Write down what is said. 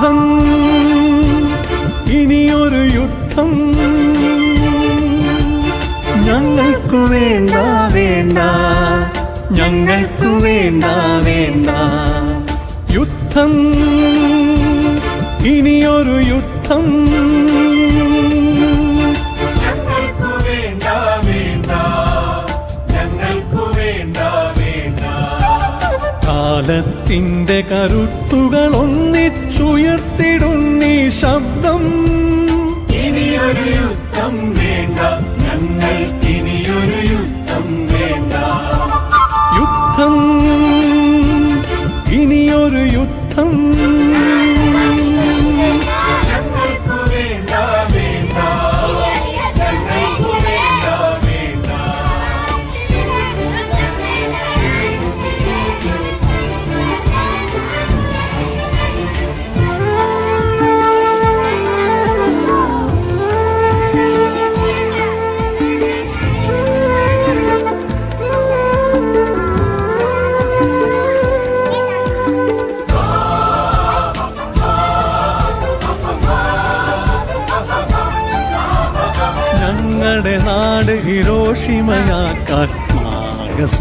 യുദ്ധം ഇനിയൊരു യുദ്ധം ഞങ്ങൾക്കു വേണ്ട വേണ്ട ഞങ്ങൾക്കു വേണ്ട വേണ്ട യുദ്ധം ഇനിയൊരു യുദ്ധം ഞങ്ങൾക്കു വേണ്ട വേണ്ട ഞങ്ങൾക്കു വേണ്ട വേണ്ട കാലത്തിന്റെ കരുത്തുകൾ ഒന്നിച്ചുയർത്തിടുന്നീ ശബ്ദം ഇനിയൊരു യുദ്ധം വേണ്ട ഞങ്ങൾക്കിനിയൊരു യുദ്ധം വേണ്ട യുദ്ധം ഇനിയൊരു യുദ്ധം ഞങ്ങൾക്കു വേണ്ട വേണ്ട ഞങ്ങൾക്കു വേണ്ട വേണ്ട ഞങ്ങളുടെ നാട് ഹിരോഷിമയാക്കാൻ നാഗസാക്കിയാക്കാൻ